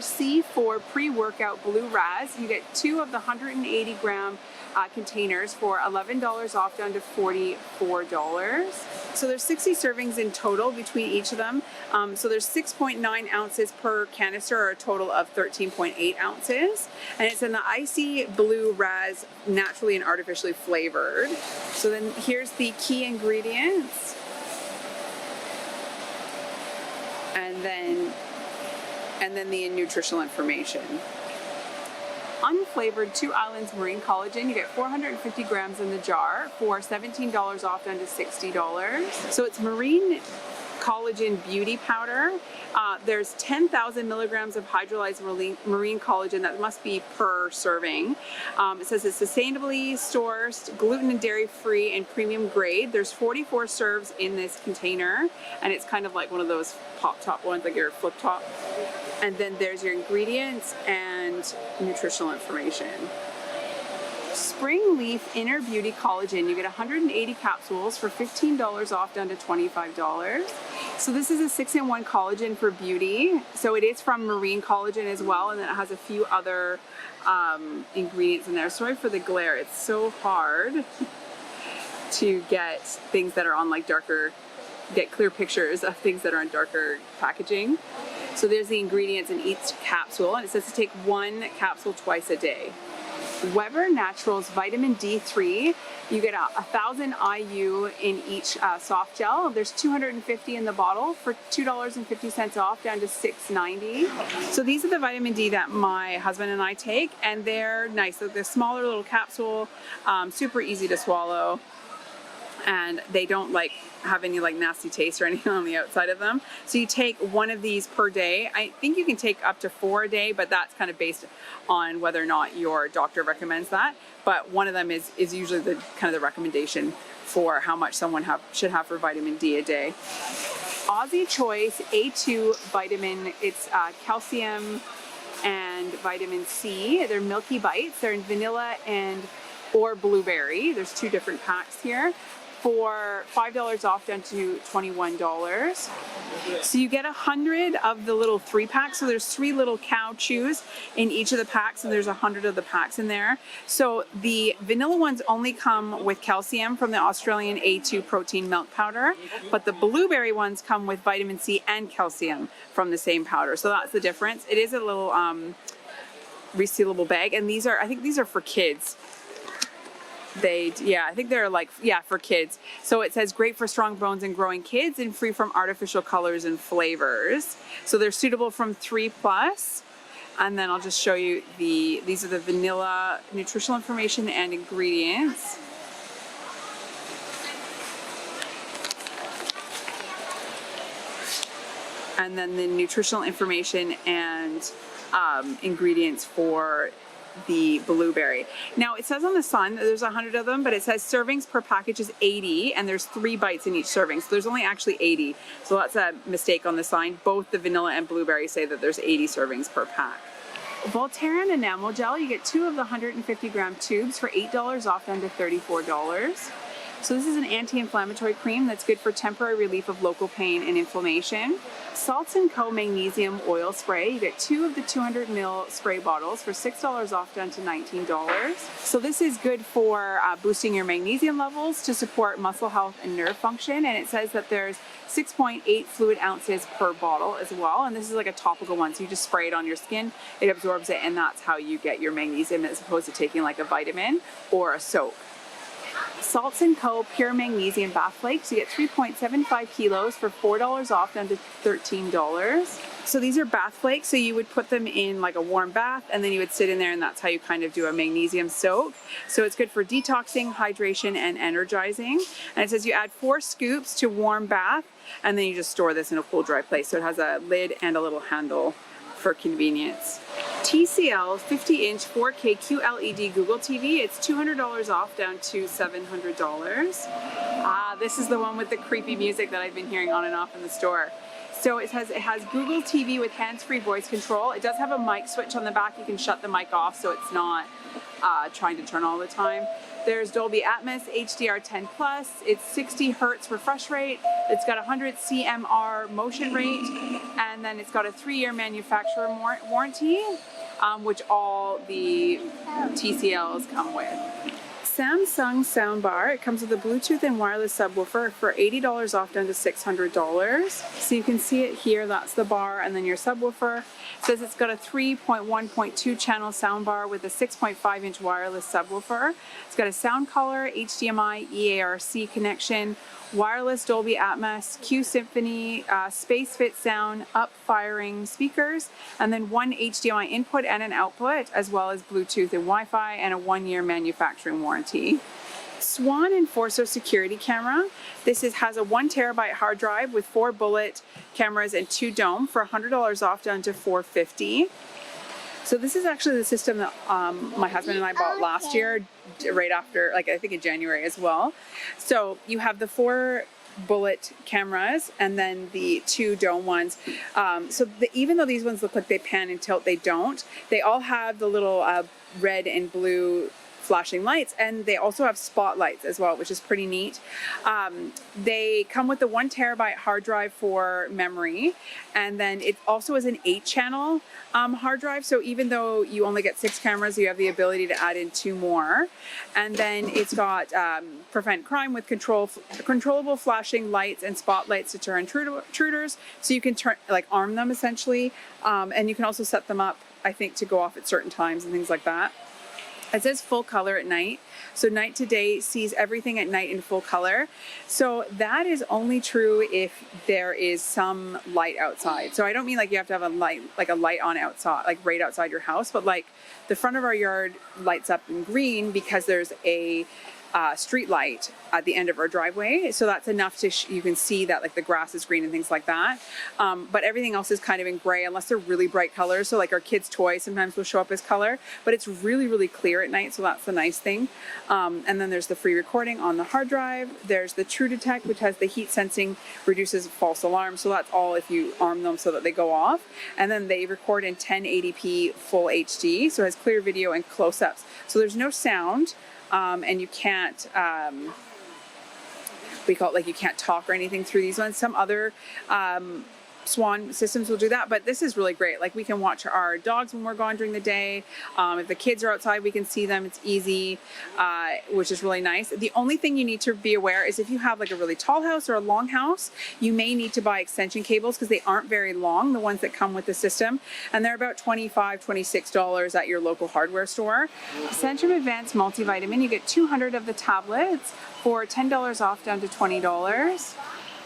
for C4 pre-workout blue raz. You get 2 of the 180 gram containers for $11 off, down to $44. So there's 60 servings in total between each of them. So there's 6.9 ounces per canister, or a total of 13.8 ounces. And it's in the icy blue raz, naturally and artificially flavored. So then here's the key ingredients. And then the nutritional information. Unflavored 2 Islands Marine Collagen, you get 450 grams in the jar for $17 off, down to $60. So it's marine collagen beauty powder. There's 10,000 milligrams of hydrolyzed marine collagen. That must be per serving. It says it's sustainably sourced, gluten and dairy free, and premium grade. There's 44 serves in this container, and it's kind of like one of those pop top ones, like your flip top. And then there's your ingredients and nutritional information. Spring Leaf Inner Beauty Collagen, you get 180 capsules for $15 off, down to $25. So this is a 6-in-1 collagen for beauty. So it is from marine collagen as well, and then it has a few other ingredients in there. Sorry for the glare, it's so hard to get things that are on like darker, get clear pictures of things that are on darker packaging. So there's the ingredients in each capsule, and it says to take 1 capsule twice a day. Weber Naturals Vitamin D3, you get 1,000 IU in each soft gel. There's 250 in the bottle for $2.50 off, down to $6.90. So these are the vitamin D that my husband and I take, and they're nice. So they're smaller little capsule, super easy to swallow, and they don't like have any like nasty taste or anything on the outside of them. So you take 1 of these per day. I think you can take up to 4 a day, but that's kind of based on whether or not your doctor recommends that. But 1 of them is usually the kind of the recommendation for how much someone should have for vitamin D a day. Aussie Choice A2 vitamin, it's calcium and vitamin C. They're milky bites. They're in vanilla or blueberry. There's 2 different packs here, for $5 off, down to $21. So you get 100 of the little 3-packs. So there's 3 little cow chews in each of the packs, and there's 100 of the packs in there. So the vanilla ones only come with calcium from the Australian A2 protein milk powder, but the blueberry ones come with vitamin C and calcium from the same powder. So that's the difference. It is a little resealable bag, and I think these are for kids. I think they're for kids. So it says great for strong bones and growing kids, and free from artificial colors and flavors. So they're suitable from 3+. And then I'll just show you these are the vanilla nutritional information and ingredients. And then the nutritional information and ingredients for the blueberry. Now it says on the sign that there's 100 of them, but it says servings per package is 80, and there's 3 bites in each serving, so there's only actually 80. So that's a mistake on the sign. Both the vanilla and blueberry say that there's 80 servings per pack. Voltaren Enamel Gel, you get 2 of the 150 gram tubes for $8 off, down to $34. So this is an anti-inflammatory cream that's good for temporary relief of local pain and inflammation. Salts & Co Magnesium Oil Spray, you get 2 of the 200 ml spray bottles for $6 off, down to $19. So this is good for boosting your magnesium levels to support muscle health and nerve function, and it says that there's 6.8 fluid ounces per bottle as well, and this is like a topical one, so you just spray it on your skin, it absorbs it, and that's how you get your magnesium, as opposed to taking like a vitamin or a soap. Salts & Co Pure Magnesium Bath Flakes, you get 3.75 kilos for $4 off, down to $13. So these are bath flakes, so you would put them in like a warm bath, and then you would sit in there, and that's how you kind of do a magnesium soak. So it's good for detoxing, hydration, and energizing. And it says you add 4 scoops to warm bath, and then you just store this in a cool, dry place. So it has a lid and a little handle for convenience. TCL 50-inch 4K QLED Google TV, it's $200 off, down to $700. This is the one with the creepy music that I've been hearing on and off in the store. So it has Google TV with hands-free voice control. It does have a mic switch on the back. You can shut the mic off so it's not trying to turn all the time. There's Dolby Atmos HDR10 Plus. It's 60 Hertz refresh rate. It's got 100 CMR motion rate, and then it's got a 3-year manufacturer warranty, which all the TCLs come with. Samsung soundbar. It comes with a Bluetooth and wireless subwoofer for $80 off down to $600. So you can see it here. That's the bar, and then your subwoofer. It says it's got a 3.1.2 channel soundbar with a 6.5-inch wireless subwoofer. It's got a sound color, HDMI, EARC connection, wireless Dolby Atmos, Q Symphony, space fit sound, up firing speakers, and then one HDMI input and an output, as well as Bluetooth and Wi-Fi, and a 1-year manufacturing warranty. Swan Enforcer security camera. This has a 1 terabyte hard drive with 4 bullet cameras and 2 dome for $100 off down to $450. So this is actually the system that my husband and I bought last year, right after, like I think in January as well. So you have the 4 bullet cameras and then the 2 dome ones. Even though these ones look like they pan and tilt, they don't. They all have the little red and blue flashing lights, and they also have spotlights as well, which is pretty neat. They come with the 1 terabyte hard drive for memory, and then it also is an 8-channel hard drive. So even though you only get 6 cameras, you have the ability to add in 2 more. And then it's got prevent crime with controllable flashing lights and spotlights to deter intruders. So you can arm them essentially, and you can also set them up, I think, to go off at certain times and things like that. It says full color at night. So night to day sees everything at night in full color. So that is only true if there is some light outside. So I don't mean like you have to have a light, like a light on outside, like right outside your house, but like the front of our yard lights up in green because there's a street light at the end of our driveway. So that's enough to you can see that like the grass is green and things like that. But everything else is kind of in gray unless they're really bright colors. So like our kids' toys sometimes will show up as color, but it's really, really clear at night. So that's the nice thing. And then there's the free recording on the hard drive. There's the True Detect, which has the heat sensing, reduces false alarms. So that's all if you arm them so that they go off. And then they record in 1080p full HD. So it has clear video and close-ups. So there's no sound. And you can't, we call it like you can't talk or anything through these ones. Some other Swan systems will do that, but this is really great. Like we can watch our dogs when we're gone during the day. If the kids are outside, we can see them. It's easy, which is really nice. The only thing you need to be aware is if you have like a really tall house or a long house, you may need to buy extension cables because they aren't very long, the ones that come with the system. And they're about $25, $26 at your local hardware store. Centrum Advanced Multivitamin, you get 200 of the tablets for $10 off down to $20.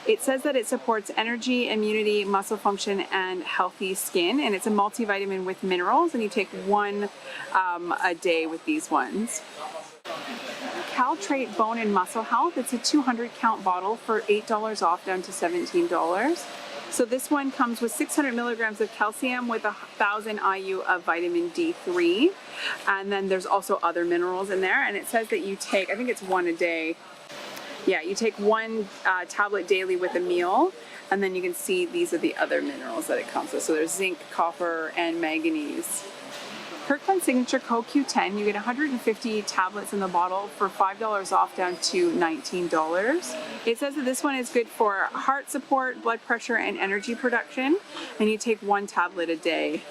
It says that it supports energy, immunity, muscle function, and healthy skin. And it's a multivitamin with minerals, and you take 1 a day with these ones. Caltrate Bone and Muscle Health. It's a 200 count bottle for $8 off down to $17. So this one comes with 600 milligrams of calcium with 1,000 IU of vitamin D3. And then there's also other minerals in there. And it says that you take, I think it's 1 a day. Yeah, you take 1 tablet daily with a meal, and then you can see these are the other minerals that it comes with. So there's zinc, copper, and manganese. Kirkland Signature CoQ10, you get 150 tablets in the bottle for $5 off down to $19. It says that this one is good for heart support, blood pressure, and energy production, and you take 1 tablet a day.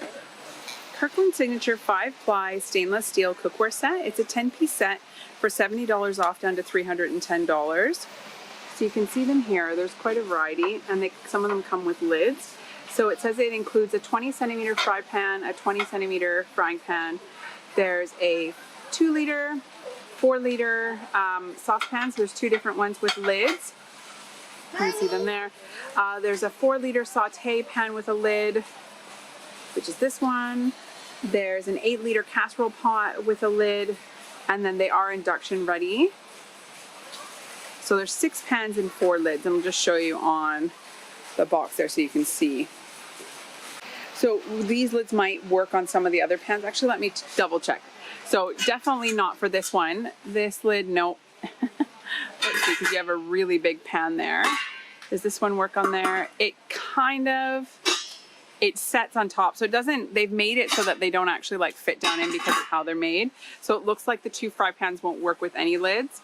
Kirkland Signature 5-ply stainless steel cookware set. It's a 10-piece set for $70 off down to $310. So you can see them here. There's quite a variety, and some of them come with lids. So it says it includes a 20 centimeter fry pan, a 20 centimeter frying pan. There's a 2 liter, 4 liter saucepans. There's 2 different ones with lids. You can see them there. There's a 4 liter saute pan with a lid, which is this one. There's an 8 liter casserole pot with a lid, and then they are induction ready. So there's 6 pans and 4 lids, and I'll just show you on the box there so you can see. So these lids might work on some of the other pans. Actually, let me double check. So definitely not for this one. This lid, nope. Let's see, because you have a really big pan there. Does this one work on there? It kind of, it sets on top. So it doesn't, they've made it so that they don't actually like fit down in because of how they're made. So it looks like the 2 fry pans won't work with any lids,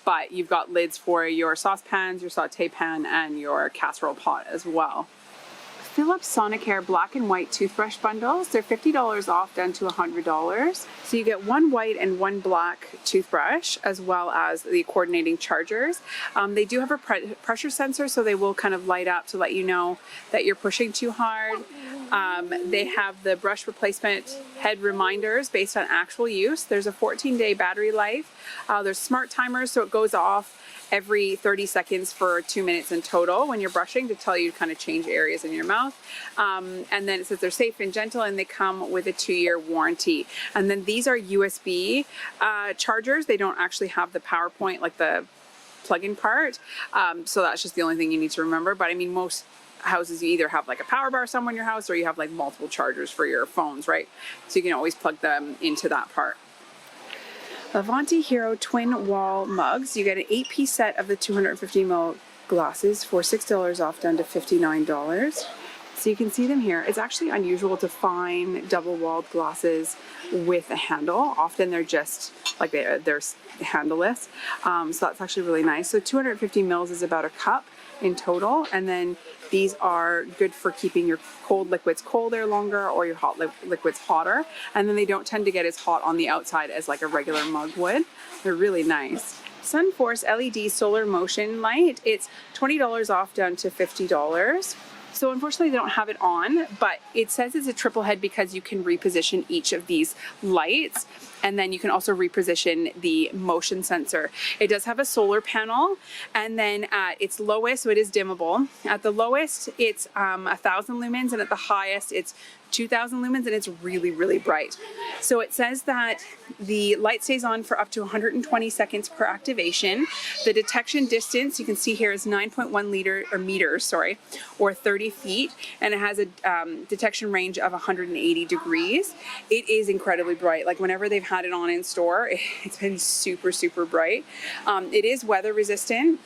but you've got lids for your saucepans, your saute pan, and your casserole pot as well. Philips Sonicare black and white toothbrush bundles. They're $50 off down to $100. So you get 1 white and 1 black toothbrush, as well as the coordinating chargers. They do have a pressure sensor, so they will kind of light up to let you know that you're pushing too hard. They have the brush replacement head reminders based on actual use. There's a 14-day battery life. There's smart timers, so it goes off every 30 seconds for 2 minutes in total when you're brushing to tell you to kind of change areas in your mouth. And then it says they're safe and gentle, and they come with a 2-year warranty. And then these are USB chargers. They don't actually have the power point, like the plug-in part. So that's just the only thing you need to remember. But I mean, most houses, you either have like a power bar somewhere in your house, or you have like multiple chargers for your phones, right? So you can always plug them into that part. Avanti Hero twin wall mugs. You get an 8-piece set of the 250 ml glasses for $6 off down to $59. So you can see them here. It's actually unusual to find double-walled glasses with a handle. Often they're just like they're handleless. So that's actually really nice. So 250 mils is about a cup in total, and then these are good for keeping your cold liquids colder longer, or your hot liquids hotter, and then they don't tend to get as hot on the outside as like a regular mug would. They're really nice. Sunforce LED solar motion light, it's $20 off down to $50. So unfortunately they don't have it on, but it says it's a triple head because you can reposition each of these lights, and then you can also reposition the motion sensor. It does have a solar panel, and then at its lowest, so it is dimmable. At the lowest, it's 1,000 lumens, and at the highest, it's 2,000 lumens, and it's really, really bright. So it says that the light stays on for up to 120 seconds per activation. The detection distance, you can see here, is 9.1 meters, or 30 feet, and it has a detection range of 180 degrees. It is incredibly bright. Like whenever they've had it on in store, it's been super, super bright. It is weather resistant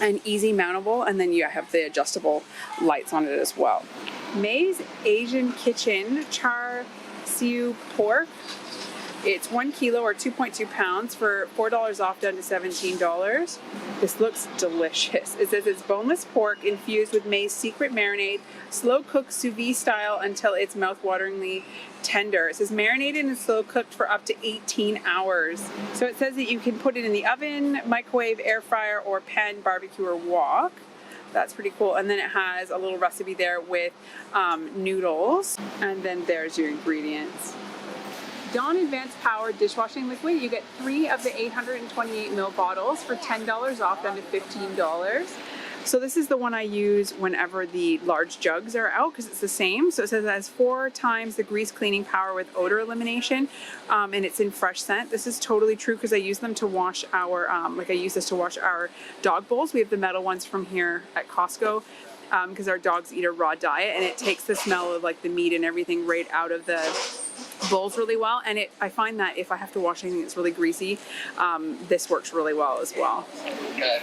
and easy mountable, and then you have the adjustable lights on it as well. May's Asian Kitchen char siu pork. It's 1 kilo or 2.2 pounds for $4 off down to $17. This looks delicious. It says it's boneless pork infused with May's secret marinade, slow cooked sous vide style until it's mouth-wateringly tender. It says marinated and slow cooked for up to 18 hours. So it says that you can put it in the oven, microwave, air fryer, or pan, barbecue, or wok. That's pretty cool. And then it has a little recipe there with noodles. And then there's your ingredients. Dawn Advanced Power Dishwashing Liquid. You get 3 of the 828 ml bottles for $10 off down to $15. So this is the one I use whenever the large jugs are out, because it's the same. So it says it has 4 times the grease cleaning power with odor elimination, and it's in fresh scent. This is totally true because I use them to wash our, I use this to wash our dog bowls. We have the metal ones from here at Costco, because our dogs eat a raw diet, and it takes the smell of like the meat and everything right out of the bowls really well. And I find that if I have to wash anything that's really greasy, this works really well as well.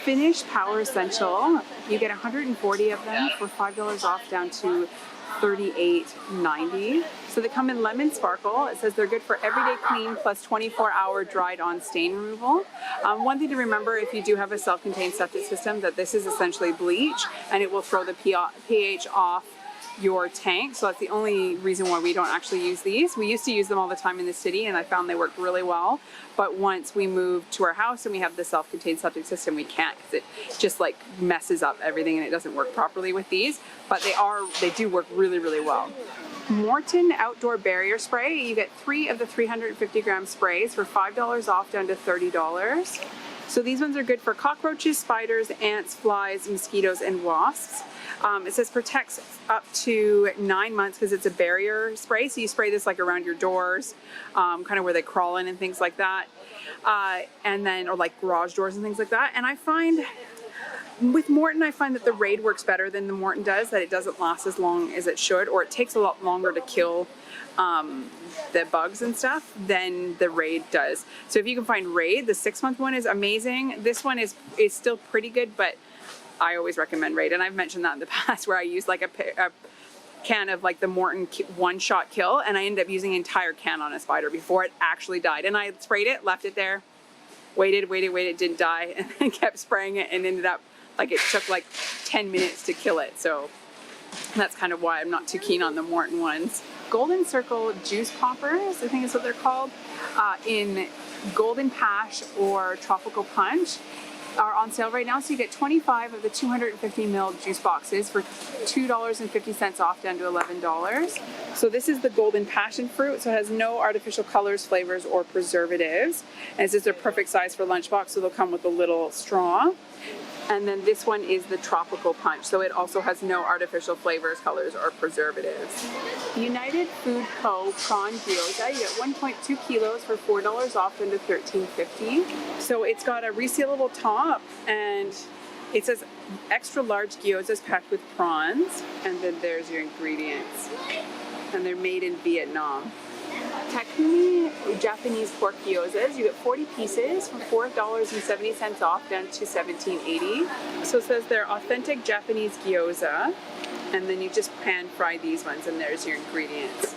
Finish Power Essential, you get 140 of them for $5 off down to $38.90. So they come in lemon sparkle. It says they're good for everyday clean plus 24-hour dried on stain removal. One thing to remember if you do have a self-contained septic system, that this is essentially bleach, and it will throw the pH off your tank. So that's the only reason why we don't actually use these. We used to use them all the time in the city, and I found they worked really well. But once we moved to our house and we have the self-contained septic system, we can't, because it just like messes up everything and it doesn't work properly with these. But they do work really, really well. Morton Outdoor Barrier Spray. You get 3 of the 350 gram sprays for $5 off down to $30. So these ones are good for cockroaches, spiders, ants, flies, mosquitoes, and wasps. It says protects up to 9 months because it's a barrier spray. So you spray this like around your doors, kind of where they crawl in and things like that. And then, or like garage doors and things like that. And I find with Morton, I find that the Raid works better than the Morton does, that it doesn't last as long as it should, or it takes a lot longer to kill the bugs and stuff than the Raid does. So if you can find Raid, the 6-month one is amazing. This one is still pretty good, but I always recommend Raid, and I've mentioned that in the past where I use like a can of like the Morton one-shot kill, and I ended up using an entire can on a spider before it actually died. And I sprayed it, left it there, waited, it didn't die, and then kept spraying it, and ended up like it took like 10 minutes to kill it. So that's kind of why I'm not too keen on the Morton ones. Golden Circle juice poppers, I think is what they're called, in Golden Pash or Tropical Punch are on sale right now. So you get 25 of the 250 ml juice boxes for $2.50 off, down to $11. So this is the Golden Passion Fruit. So it has no artificial colors, flavors, or preservatives. And this is their perfect size for lunchbox. So they'll come with a little straw. And then this one is the Tropical Punch. So it also has no artificial flavors, colors, or preservatives. United Food Co. Prawn Gyoza. You get 1.2 kilos for $4 off, into $13.50. So it's got a resealable top, and it says extra large gyozas packed with prawns. And then there's your ingredients. And they're made in Vietnam. Takumi Japanese pork gyozas. You get 40 pieces for $4.70 off, down to $17.80. So it says they're authentic Japanese gyoza, and then you just pan fry these ones, and there's your ingredients.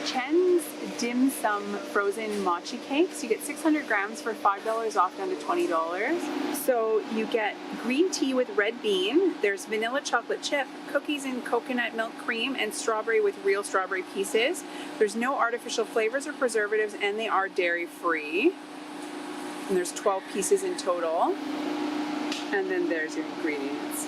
Chen's Dim Sum frozen mochi cakes. You get 600 grams for $5 off, down to $20. So you get green tea with red bean. There's vanilla chocolate chip, cookies and coconut milk cream, and strawberry with real strawberry pieces. There's no artificial flavors or preservatives, and they are dairy free. And there's 12 pieces in total. And then there's your ingredients.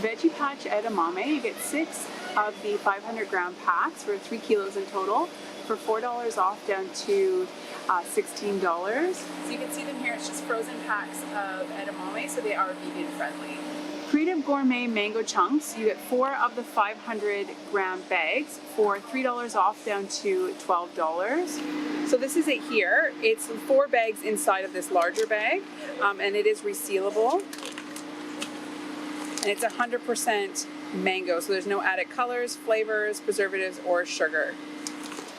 Veggie Patch edamame. You get 6 of the 500 gram packs for 3 kilos in total for $4 off, down to $16. So you can see them here. It's just frozen packs of edamame, so they are vegan friendly. Creative Gourmet mango chunks. You get 4 of the 500 gram bags for $3 off, down to $12. So this is it here. It's 4 bags inside of this larger bag, and it is resealable. And it's 100% mango, so there's no added colors, flavors, preservatives, or sugar.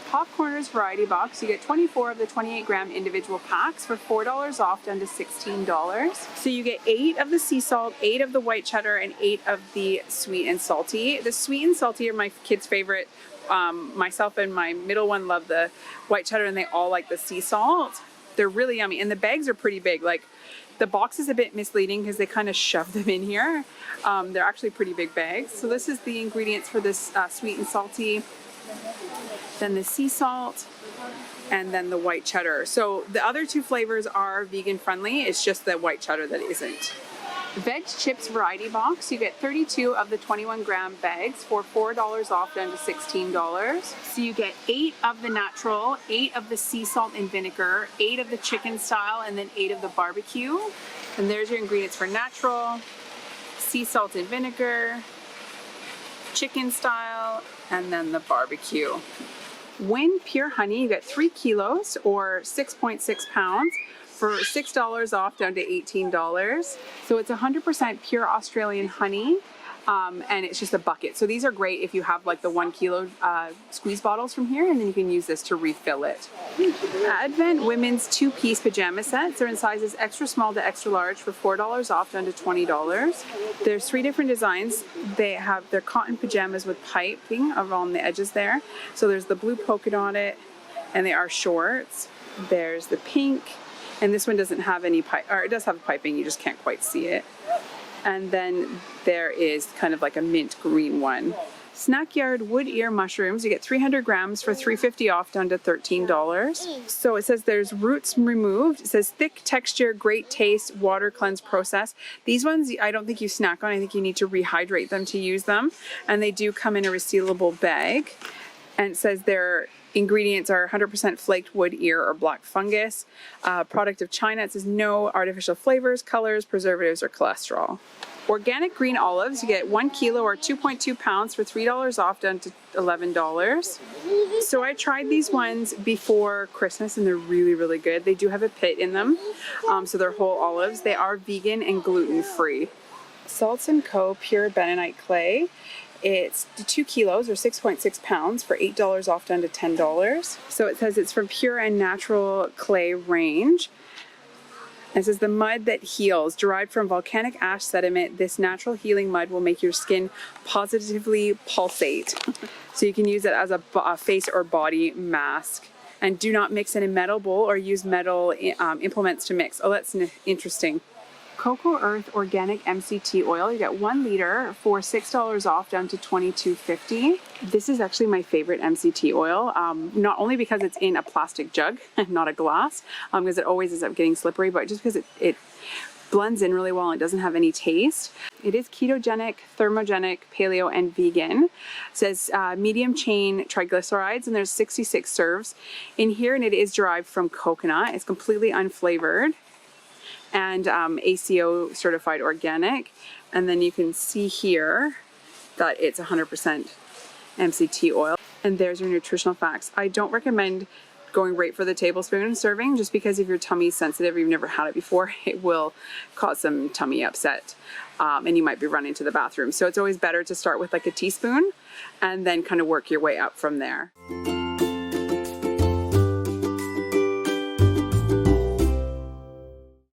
Popcorners variety box. You get 24 of the 28 gram individual packs for $4 off, down to $16. So you get 8 of the sea salt, 8 of the white cheddar, and 8 of the sweet and salty. The sweet and salty are my kids' favorite. Myself and my middle one love the white cheddar, and they all like the sea salt. They're really yummy, and the bags are pretty big. Like, the box is a bit misleading because they kind of shove them in here. They're actually pretty big bags. So this is the ingredients for this sweet and salty, then the sea salt, and then the white cheddar. So the other 2 flavors are vegan friendly. It's just the white cheddar that isn't. Veg chips variety box. You get 32 of the 21 gram bags for $4 off, down to $16. So you get 8 of the natural, 8 of the sea salt and vinegar, 8 of the chicken style, and then 8 of the barbecue. And there's your ingredients for natural, sea salt and vinegar, chicken style, and then the barbecue. Win Pure Honey. You get 3 kilos or 6.6 pounds. For $6 off, down to $18. So it's 100% pure Australian honey, and it's just a bucket. So these are great if you have like the 1 kilo squeeze bottles from here, and then you can use this to refill it. Advent women's 2-piece pajama sets. They're in sizes extra small to extra large for $4 off, down to $20. There's 3 different designs. They have their cotton pajamas with piping around the edges there. So there's the blue polka dotted, and they are shorts. There's the pink. And this one doesn't have any pipe, or it does have piping, you just can't quite see it. And then there is kind of like a mint green one. Snackyard wood ear mushrooms. You get 300 grams for $3.50 off, down to $13. So it says there's roots removed. It says thick texture, great taste, water cleanse process. These ones I don't think you snack on. I think you need to rehydrate them to use them. And they do come in a resealable bag. And it says their ingredients are 100% flaked wood ear or black fungus. Product of China. It says no artificial flavors, colors, preservatives, or cholesterol. Organic green olives. You get 1 kilo or 2.2 pounds for $3 off, down to $11. So I tried these ones before Christmas, and they're really, really good. They do have a pit in them. So they're whole olives. They are vegan and gluten-free. Salts & Co. Pure Bentonite Clay. It's 2 kilos or 6.6 pounds for $8 off, down to $10. So it says it's from pure and natural clay range. This is the mud that heals, derived from volcanic ash sediment. This natural healing mud will make your skin positively pulsate. So you can use it as a face or body mask. And do not mix in a metal bowl or use metal implements to mix. Oh, that's interesting. Cocoa Earth Organic MCT Oil. You get 1 liter for $6 off down to $22.50. This is actually my favorite MCT oil, not only because it's in a plastic jug and not a glass, because it always ends up getting slippery, but just because it blends in really well and it doesn't have any taste. It is ketogenic, thermogenic, paleo, and vegan. It says medium chain triglycerides, and there's 66 serves in here, and it is derived from coconut. It's completely unflavored and ACO certified organic. And then you can see here that it's 100% MCT oil. And there's your nutritional facts. I don't recommend going right for the tablespoon serving, just because if your tummy is sensitive or you've never had it before, it will cause some tummy upset. And you might be running to the bathroom. So it's always better to start with like a teaspoon and then kind of work your way up from there.